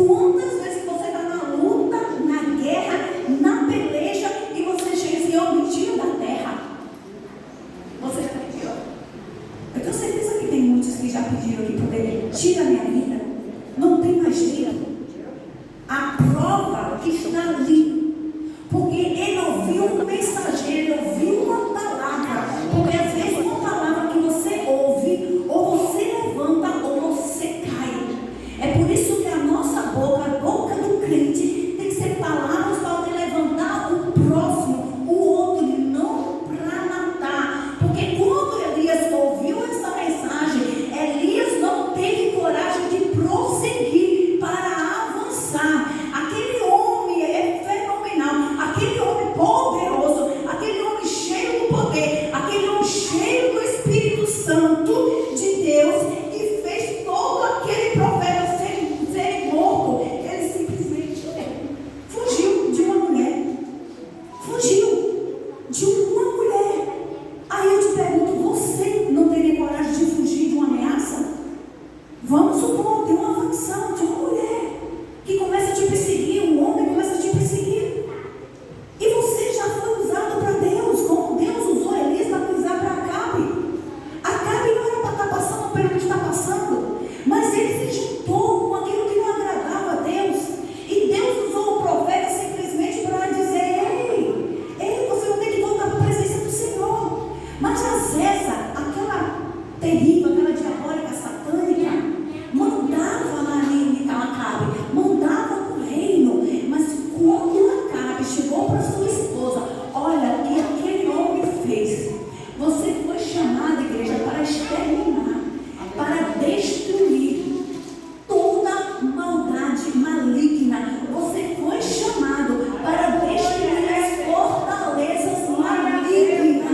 Quantas vezes você está na luta, na guerra, na peleja, e você chega assim, ó, me tira da terra. Você já pediu? Eu tenho certeza que tem muitos que já pediram que poder tira a minha vida. Não tem mais jeito. A prova que está ali. Porque ele ouviu um mensageiro, ele ouviu uma palavra. Porque às vezes uma palavra que você ouve, ou você levanta, ou você cai. É por isso que a nossa boca, a boca do crente, tem que ser palavras para levantar o próximo, o outro, e não para matar. Porque quando Elias ouviu essa mensagem, Elias não teve coragem de prosseguir para avançar. Aquele homem é fenomenal, aquele homem poderoso, aquele homem cheio do poder, aquele homem cheio do Espírito Santo de Deus, que fez todo aquele profeta ser morto. Ele simplesmente fugiu de uma mulher. Fugiu de uma mulher. Aí eu te pergunto, você não teria coragem de fugir de uma ameaça? Vamos supor, tem uma facção de uma mulher que começa a te perseguir, um homem começa a te perseguir. E você já foi usado para Deus, como Deus usou Elias para usar para Acabe. Acabe não era para estar passando pelo que está passando, mas ele se juntou com aquilo que não agradava a Deus. E Deus usou o profeta simplesmente para dizer, ei, você vai ter que voltar para a presença do Senhor. Mas Azeza, aquela terrível, aquela diabólica, satânica, mandava lá em Acabe, mandava no reino. Mas quando Acabe chegou para sua esposa, olha o que aquele homem fez. Você foi chamada, igreja, para exterminar, para destruir toda maldade maligna. Você foi chamado para destruir as fortalezas malignas.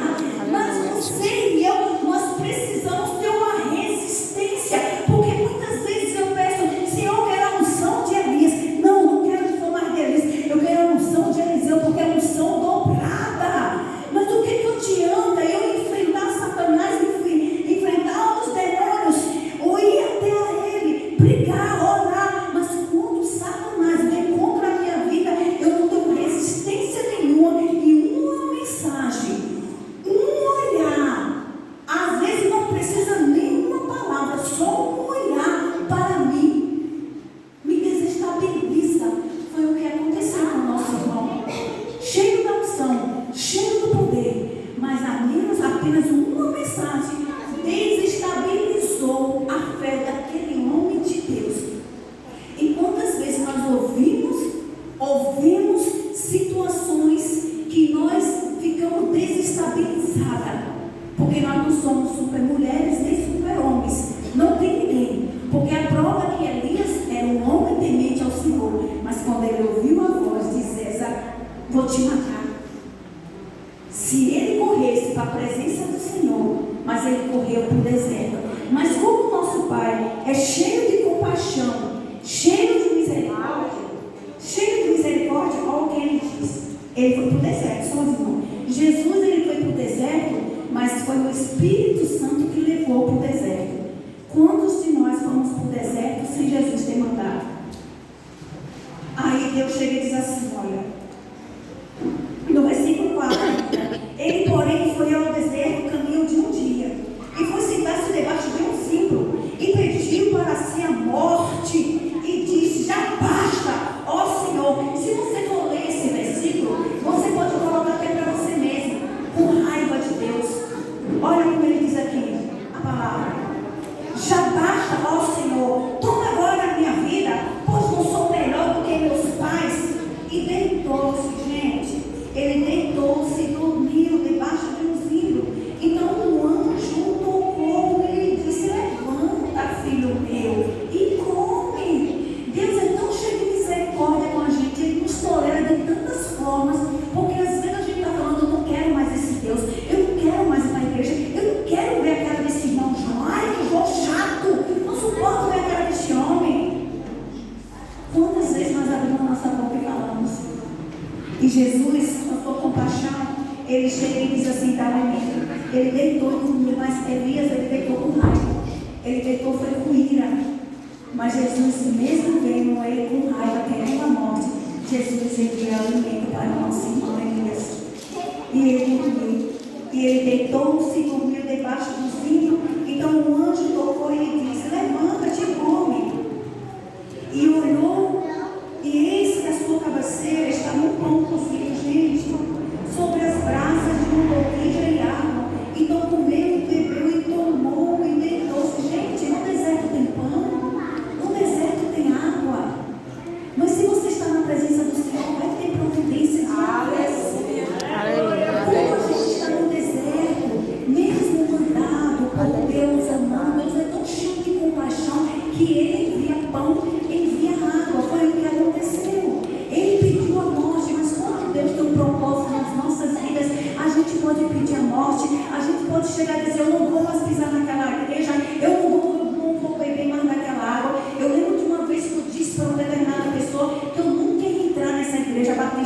Mas você e eu, nós precisamos ter uma resistência. Porque muitas vezes eu peço, Senhor, eu quero a unção de Elias. Não quero que for mais de Elias. Eu quero a unção de Eliseu, porque é a unção dobrada. Mas o que te anda? Eu enfrentar Satanás, enfrentar os demônios, ou ir até ele, brigar, orar. Mas quando Satanás vem contra a minha vida, eu não tenho resistência nenhuma. E uma mensagem, um olhar, às vezes não precisa nem uma palavra, só um olhar para mim, me desestabiliza. Foi o que aconteceu com o nosso irmão, cheio da unção, cheio do poder, mas apenas uma mensagem desestabilizou a fé daquele homem de Deus. E quantas vezes nós ouvimos situações que nós ficamos desestabilizadas, porque nós não somos super mulheres nem super homens, não tem ninguém. Porque a prova é que Elias era um homem temente ao Senhor, mas quando ele ouviu a voz de César, vou te matar. Se ele corresse para a presença do Senhor, mas ele correu para o deserto. Mas como o nosso Pai é cheio de compaixão, cheio de misericórdia, olha o que ele diz. Ele foi para o deserto, sozinho. Jesus, ele foi para o deserto, mas foi o Espírito Santo que levou para o deserto. Quantos de nós fomos para o deserto sem Jesus ter mandado? Aí Deus chega e diz assim, olha, no versículo 4, ele, porém, foi ao deserto, caminho de um dia, e foi sentar-se debaixo de um zimbro, e pediu para si a morte, e disse, já basta, ó Senhor. Se você for ler esse versículo, você pode colocar até para você mesmo, com raiva de Deus. Olha como ele diz aqui, a palavra, já basta, ó Senhor, toma agora a minha vida, pois não sou melhor do que meus pais. E deitou-se, gente, ele deitou-se e dormiu debaixo de um zimbro. Então o anjo tocou e ele disse, levanta, filho meu, e come. Deus é tão cheio de misericórdia com a gente, ele nos tolera de tantas formas, porque às vezes a gente está falando, eu não quero mais esse Deus, eu não quero mais ir para a igreja, eu não quero ver a cara desse irmão João, ai que João chato, não suporto ver a cara desse homem. Quantas vezes nós abrimos a nossa boca e falamos? E Jesus, com a sua compaixão, ele chega e diz assim, tá bonito. Ele deitou e dormiu, mas Elias, ele deitou com raiva. Ele deitou foi com ira. Mas Jesus, mesmo vendo ele com raiva, querendo a morte, Jesus envia alimento para a nossa irmã Elias. E ele dormiu. E ele deitou-se e dormiu debaixo do zinho. Então o anjo tocou e lhe disse: levanta-te e come. E olhou, e eis que a sua cabeceira estava um pão cozido, gente, sobre as brasas de um pouquinho de água. Então comeu, bebeu e tomou e deitou-se. Gente, no deserto tem pão, no deserto tem água. Mas se você está na presença do Senhor, vai ter providência de água. Como a gente está no deserto, mesmo cuidado por Deus amando, Deus é tão cheio de compaixão que Ele envia pão, envia água. Foi o que aconteceu. Ele pediu a morte, mas quando Deus tem um propósito nas nossas vidas, a gente pode pedir a morte, a gente pode chegar e dizer: eu não vou mais pisar naquela igreja, eu não vou beber mais naquela água. Eu lembro de uma vez que eu disse para uma determinada pessoa que eu nunca ia entrar nessa igreja batista.